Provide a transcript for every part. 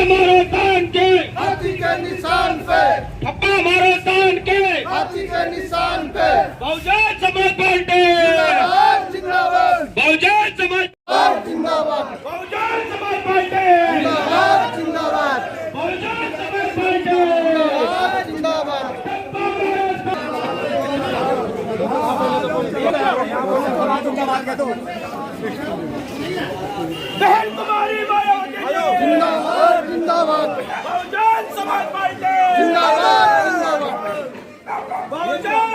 मारो तान के हाथी के निशान पे, ठप्पा मारो तान के हाथी के निशान पे। बहुजन समाज पार्टी जिंदाबाद जिंदाबाद बहुजन समाज जिंदाबाद बहुजन समाज पार्टी जिंदाबाद जिंदाबाद बहुजन समाज पार्टी जिंदाबाद। बहन कुमारी मायावती जिंदाबाद जिंदाबाद बहुजन समाज पार्टी जिंदाबाद जिंदाबाद बहुजन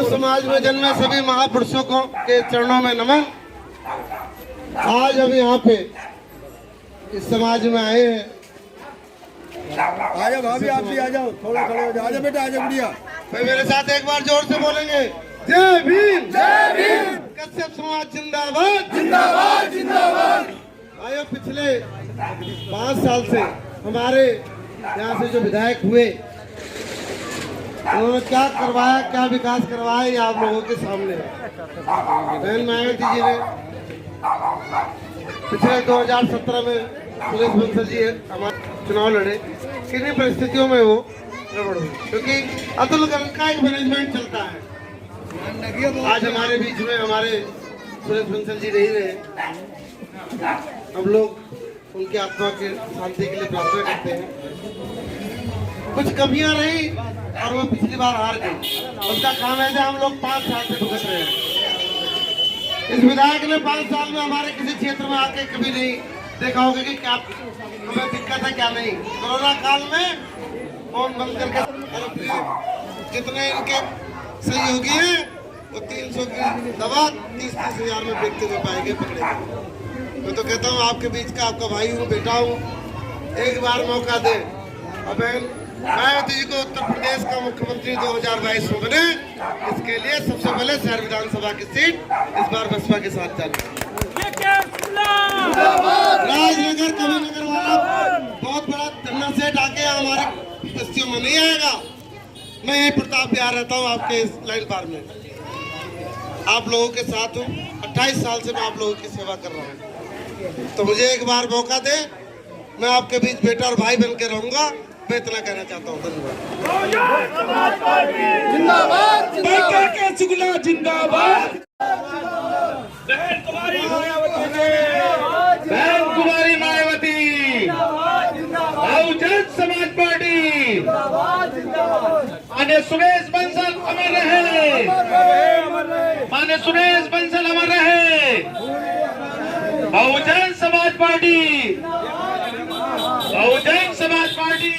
समाज में जन्मे सभी महापुरुषों को के चरणों में नमन। आज हम यहाँ पे इस समाज में आए हैं। आजा भाभी, आप भी आ जाओ, थोड़ा खड़े हो जाओ। आजा बेटा, आजा गुड़िया। भाई मेरे साथ एक बार जोर से बोलेंगे, जय भीम जय भीम कश्यप समाज जिंदाबाद जिंदाबाद जिंदाबाद। आयो पिछले 5 साल से हमारे यहाँ से जो विधायक हुए उन्होंने क्या करवाया, क्या विकास करवाया, ये आप लोगों के सामने है। बहन मायावती जी ने पिछले 2017 में सुरेश बंसल जी हमारे चुनाव लड़े, किन्हीं परिस्थितियों में वो गड़बड़ हुई, क्योंकि अतुल का एक मैनेजमेंट चलता है। आज हमारे बीच में हमारे सुरेश बंसल जी नहीं रहे। हम लोग उनकी आत्मा के शांति के लिए प्रार्थना करते हैं। कुछ कमियां रही और वो पिछली बार हार गई, उसका काम ऐसे हम लोग 5 साल से भुगत रहे हैं। इस विधायक ने 5 साल में हमारे किसी क्षेत्र में आके कभी नहीं देखा होगा कि क्या हमें दिक्कत है क्या नहीं। कोरोना काल में फोन बंद करके जितने इनके सहयोगी हैं वो 300 की दवा 30-30 हजार में बेचते हुए पाएंगे, पकड़ेंगे। मैं तो कहता हूँ आपके बीच का आपका भाई हूँ, बेटा हूँ, एक बार मौका दे। अब मायावती जी को उत्तर प्रदेश का मुख्यमंत्री 2022 में बने, इसके लिए सबसे पहले शहर विधानसभा की सीट इस बार बसपा के साथ जानी। राजनगर कविनगर वाला बहुत बड़ा धरना सेट आके हमारे बस्तियों में नहीं आएगा। मैं यही प्रताप बिहार रहता हूँ, आपके इस लाइन पार में आप लोगों के साथ हूँ। 28 साल से मैं आप लोगों की सेवा कर रहा हूँ, तो मुझे एक बार मौका दे, मैं आपके बीच बेटा और भाई बन के रहूंगा। मैं इतना कहना चाहता हूँ। धन्यवाद। जिंदाबाद के शुक्ला जिंदाबाद। बहन कुमारी मायावती बहन कुमारी मायावती बहुजन समाज पार्टी माने सुरेश बंसल अमर रहे, माने सुरेश बंसल अमर रहे। Bahujan Samaj party Bahujan Samaj party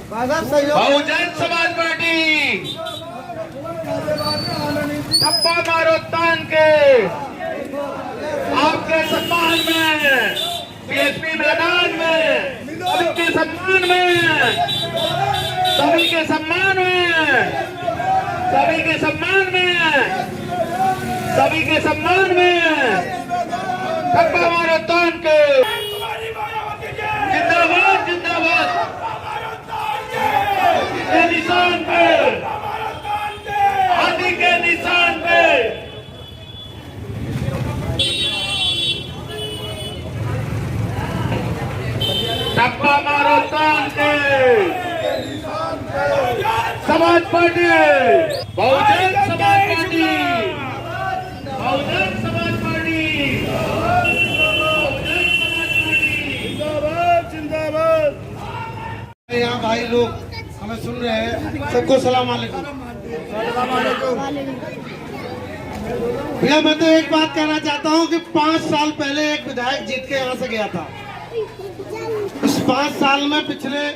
Bahujan Samaj party ठप्पा मारो तान के आपके सम्मान में, पीएचपी मैदान में, सभी के सम्मान में, सभी के सम्मान में, सभी के सम्मान में, सभी के सम्मान में ठप्पा मारो तान के जिंदाबाद जिंदाबाद के निशान पे, हाथी के निशान पे। ठप्पा मारो तान के समाज party Bahujan Samaj party Bahujan Samaj party जिंदाबाद जिंदाबाद। यहाँ भाई लोग हमें सुन रहे हैं, सबको सलाम वालेकुम। भैया मैं तो एक बात कहना चाहता हूँ कि 5 साल पहले एक विधायक जीत के यहाँ से गया था। इस 5 साल में पिछले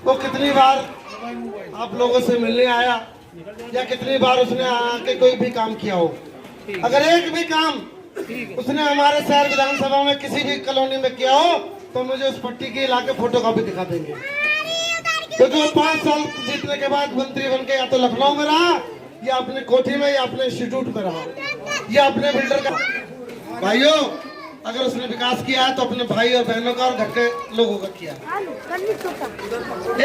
वो कितनी बार आप लोगों से मिलने आया या कितनी बार उसने आके कोई भी काम किया हो। अगर एक भी काम उसने हमारे शहर विधानसभा में किसी भी कॉलोनी में किया हो तो मुझे उस पट्टी की लाके फोटो कॉपी दिखा देंगे, क्योंकि वो 5 साल जीतने के बाद मंत्री बन के या तो लखनऊ में रहा या अपने कोठी में या अपने इंस्टीट्यूट में रहा या अपने बिल्डर का। भाइयों अगर उसने विकास किया है तो अपने भाई और बहनों का और घर के लोगों का किया।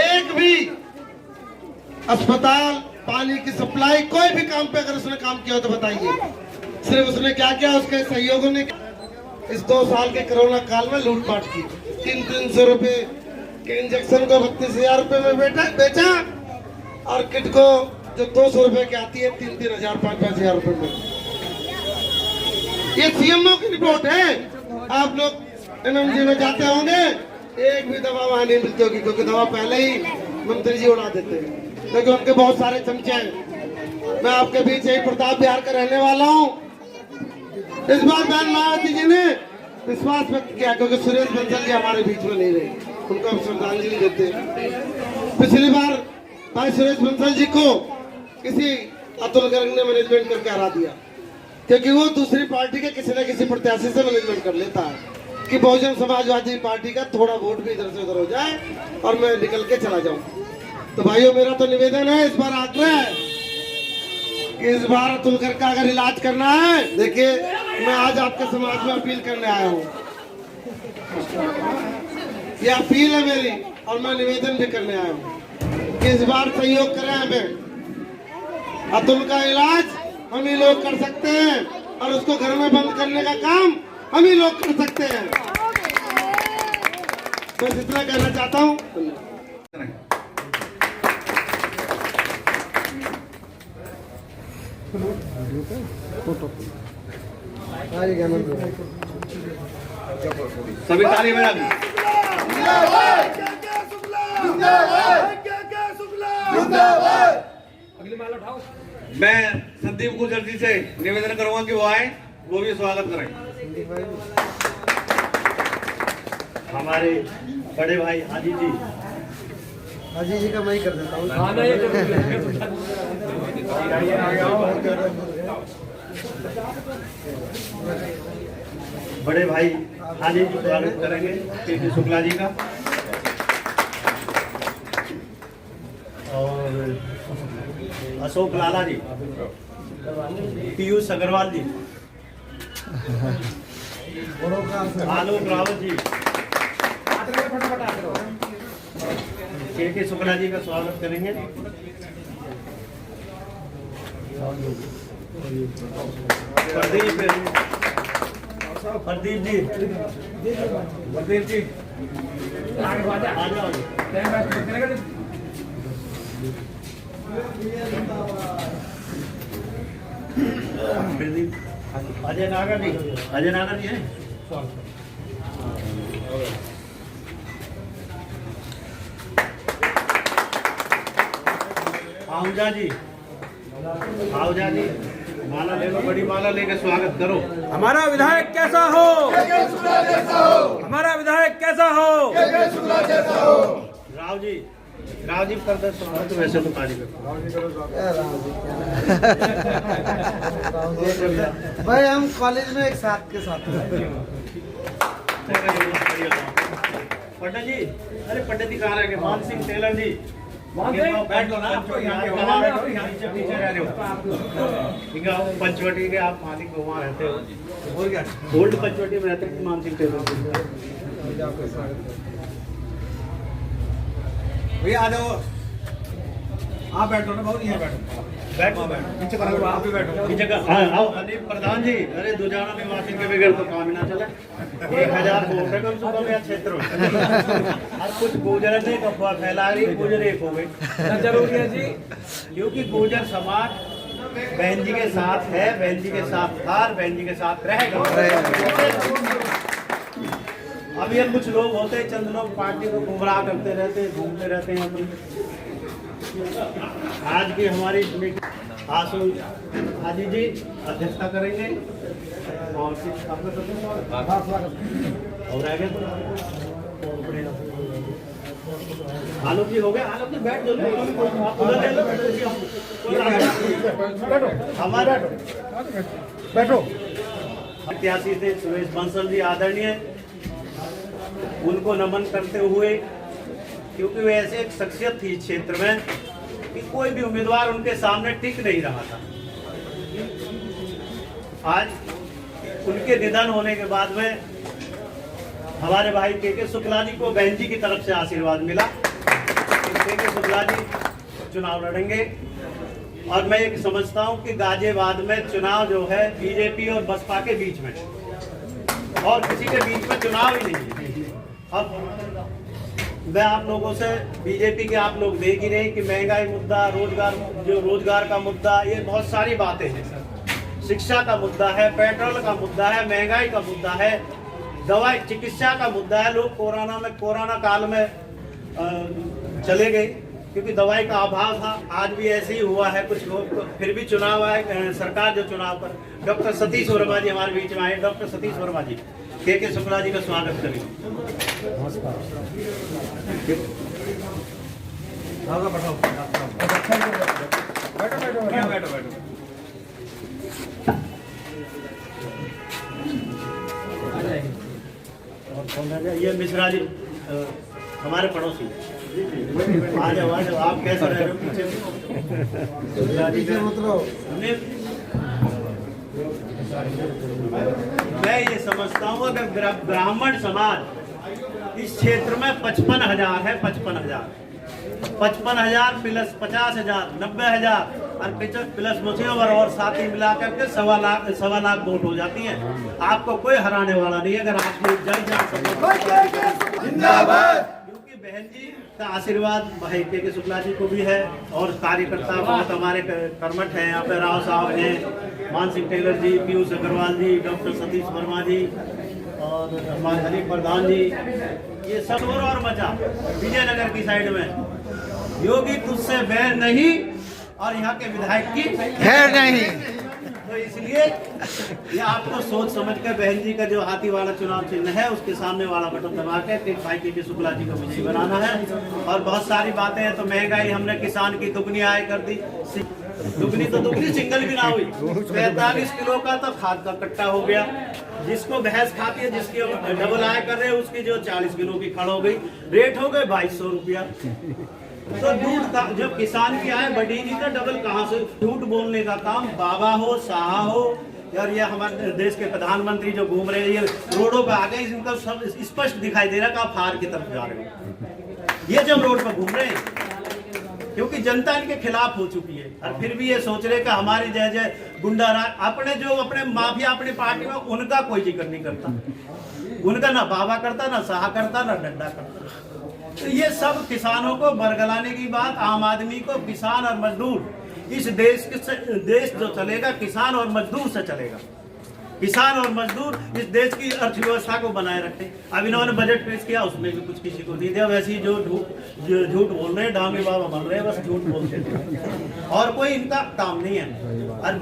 एक भी अस्पताल, पानी की सप्लाई, कोई भी काम पे अगर उसने काम किया हो तो बताइए। सिर्फ उसने क्या किया, उसके सहयोगों ने इस 2 साल के कोरोना काल में लूटपाट की। 300 रुपए के इंजेक्शन को 32,000 रुपए में बेचा और किट को जो 200 रुपए की आती है 3,000 5,000 रुपए में। ये सीएमओ की रिपोर्ट है। आप लोग एनएमजी में जाते होंगे, एक भी दवा वहां नहीं मिलती होगी, क्योंकि दवा पहले ही मंत्री जी उड़ा देते हैं, लेकिन उनके बहुत सारे चमचे हैं। मैं आपके बीच यही प्रताप बिहार का रहने वाला हूँ। इस बार बहन मायावती जी ने विश्वास व्यक्त किया, क्योंकि सुरेश बंसल जी हमारे बीच में नहीं रहे, उनको हम श्रद्धांजलि देते हैं। पिछली बार भाई सुरेश बंसल जी को किसी अतुल गर्ग ने मैनेजमेंट करके हरा दिया, क्योंकि वो दूसरी पार्टी के किसी न किसी प्रत्याशी से मैनेजमेंट कर लेता है कि बहुजन समाजवादी पार्टी का थोड़ा वोट भी इधर से उधर हो जाए और मैं निकल के चला जाऊं। तो भाइयों, मेरा तो निवेदन है, इस बार आग्रह है कि इस बार अतुल गर्ग का अगर इलाज करना है, देखिए मैं आज आपके समाज में अपील करने आया हूँ। ये अपील है मेरी और मैं निवेदन भी करने आया हूँ कि इस बार सहयोग करें हमें। अतुल का इलाज हम ही लोग कर सकते हैं और उसको घर में बंद करने का काम हम ही लोग कर सकते हैं। बस इतना कहना चाहता हूँ। सभी ताली बजा। मैं संदीप गुर्जर जी से निवेदन करूंगा कि वो आए, वो भी स्वागत करें। हमारे बड़े भाई हाजी जी का मैं ही कर देता हूँ। बड़े भाई हाजी जी स्वागत करेंगे के शुक्ला जी का, और अशोक लाला जी, पीयूष अग्रवाल जी, आलोक रावत जी, के शुक्ला जी का स्वागत करेंगे। प्रदीप जी, अजय नागर जी हैं। आहूजा जी, माला ले लो, बड़ी माला लेके स्वागत करो। हमारा विधायक कैसा हो, हमारा विधायक कैसा हो। राव जी प्रदर्शन तो वैसे तो तारीफ भाई हम कॉलेज में एक साथ के साथ पंडित जी, अरे पंडित जी कहाँ रह गए? मान सिंह टेलर जी, बैठ लो ना, पीछे रह रहे हो। पंचवटी के आप मालिक वहाँ रहते हो, ओल्ड पंचवटी में रहते हैं मान सिंह टेलर। भैया आ जाओ, आप बैठो ना, बहुत यहाँ बैठो, पीछे करो, आप भी बैठो पीछे का। हाँ आओ अनिल प्रधान जी, अरे दुजाना निवासी के बगैर तो काम ही ना चले। 1000 वोट है कम से कम यह क्षेत्र में। और कुछ गुर्जर ने अफवाह फैला रही, गुर्जर एक हो गई। जरूरी है जी, क्योंकि गुर्जर समाज बहन जी के साथ है, बहन जी के साथ था, बहन जी के साथ रहेगा। अब ये कुछ लोग होते हैं, चंद लोग पार्टी को गुमराह करते रहते हैं, घूमते रहते हैं अपने। आज की हमारी आशु हाजी जी अध्यक्षता करेंगे और और आगे आलोक जी हो गए। आलोक जी बैठ हमारा बैठो। प्रत्याशी थे सुरेश बंसल जी, आदरणीय, उनको नमन करते हुए, क्योंकि वे ऐसे एक शख्सियत थी इस क्षेत्र में कि कोई भी उम्मीदवार उनके सामने टिक नहीं रहा था। आज उनके निधन होने के बाद में हमारे भाई के शुक्ला जी को बहन जी की तरफ से आशीर्वाद मिला। के शुक्ला जी चुनाव लड़ेंगे और मैं एक समझता हूँ कि गाजियाबाद में चुनाव जो है बीजेपी और बसपा के बीच में, और किसी के बीच में चुनाव ही नहीं है। और मैं आप लोगों से, बीजेपी के आप लोग देख ही रहे कि महंगाई मुद्दा, रोजगार का मुद्दा, ये बहुत सारी बातें हैं सर। शिक्षा का मुद्दा है, पेट्रोल का मुद्दा है, महंगाई का मुद्दा है, दवाई चिकित्सा का मुद्दा है। लोग कोरोना काल में चले गए क्योंकि दवाई का अभाव था। आज भी ऐसे ही हुआ है, कुछ लोग फिर भी चुनाव आए, सरकार जो चुनाव पर। डॉक्टर सतीश वर्मा जी हमारे बीच में आए। डॉक्टर सतीश वर्मा जी, के शुक्ला जी का स्वागत करें। ये मिश्रा जी हमारे पड़ोसी। आ जाओ आप कैसे रह रहे हो? पीछे मैं ये समझता हूँ अगर ब्राह्मण समाज इस क्षेत्र में 55,000 है, 55,000 प्लस 50,000, 90,000 और प्लस मुस्लिम और साथी मिलाकर के 1.25 लाख वोट हो जाती है। आपको कोई हराने वाला नहीं है अगर आप लोग जय जिंदाबाद। क्योंकि बहन जी का आशीर्वाद भाई के शुक्ला जी को भी है और कार्यकर्ता बहुत हमारे कर्मठ हैं। यहाँ पे राव साहब हैं, मान सिंह टेलर जी, पीयूष अग्रवाल जी, डॉक्टर सतीश वर्मा जी और हमारे हरीफ प्रधान जी, ये सब और बचा विजयनगर की साइड में। योगी तुझसे बैर नहीं और यहाँ के विधायक की खैर नहीं। तो इसलिए ये आपको सोच समझ कर बहन जी का जो हाथी वाला चुनाव चिन्ह है उसके सामने वाला बटन दबा के भाई के शुक्ला जी को विजयी बनाना है। और बहुत सारी बातें हैं। तो महंगाई हमने किसान की दुगनी आय कर दी, दुगनी सिंगल भी ना हुई। 45 किलो का तो खाद का कट्टा हो गया। जिसको भैंस खाती है, जिसकी डबल आय कर रहे हैं, उसकी जो 40 किलो की खड़ हो गई, रेट हो गए 2200 रुपया। तो दूध का जब किसान की आय बढ़ेगी तो डबल कहाँ से? झूठ बोलने का काम बाबा हो, साहा हो, और ये हमारे देश के प्रधानमंत्री जो घूम रहे हैं, ये रोडों पे आ गए, इनका सब स्पष्ट दिखाई दे रहा है कि आप हार की तरफ जा रहे हो। ये जब रोड पर घूम रहे हैं क्योंकि जनता इनके खिलाफ हो चुकी है। और फिर भी ये सोच रहे कि हमारी जय जय गुंडा राज, अपने माफिया अपनी पार्टी में, उनका कोई जिक्र नहीं करता। उनका ना बाबा करता, ना साहा करता, ना डंडा करता। तो ये सब किसानों को बरगलाने की बात, आम आदमी को, किसान और मजदूर, इस देश जो चलेगा किसान और मजदूर से चलेगा। किसान और मजदूर इस देश की अर्थव्यवस्था को बनाए रखते। अब इन्होंने बजट पेश किया, उसमें भी कुछ किसी को नहीं दिया। वैसे ही जो झूठ बोल रहे हैं, डांगे बाबा बन रहे हैं, बस झूठ बोलते हैं और कोई इनका काम नहीं है। और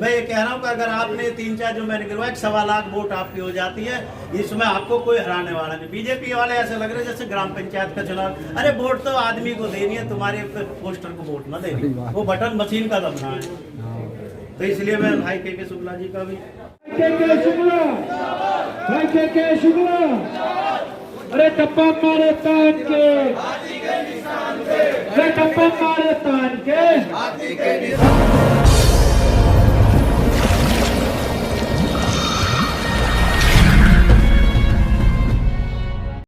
मैं ये कह रहा हूँ कि अगर आपने 3-4 जो मैंने गिरवाया, 1.25 लाख वोट आपकी हो जाती है, इसमें आपको कोई हराने वाला नहीं। बीजेपी वाले ऐसे लग रहे जैसे ग्राम पंचायत का चुनाव, अरे वोट तो आदमी को देनी है, तुम्हारे पोस्टर को वोट ना देनी, वो बटन मशीन का दबना है। तो इसलिए मैं भाई के शुक्ला जी का भी शुक्ला, अरे टप्पा मारे तान के, अरे टप्पा मारे तान के।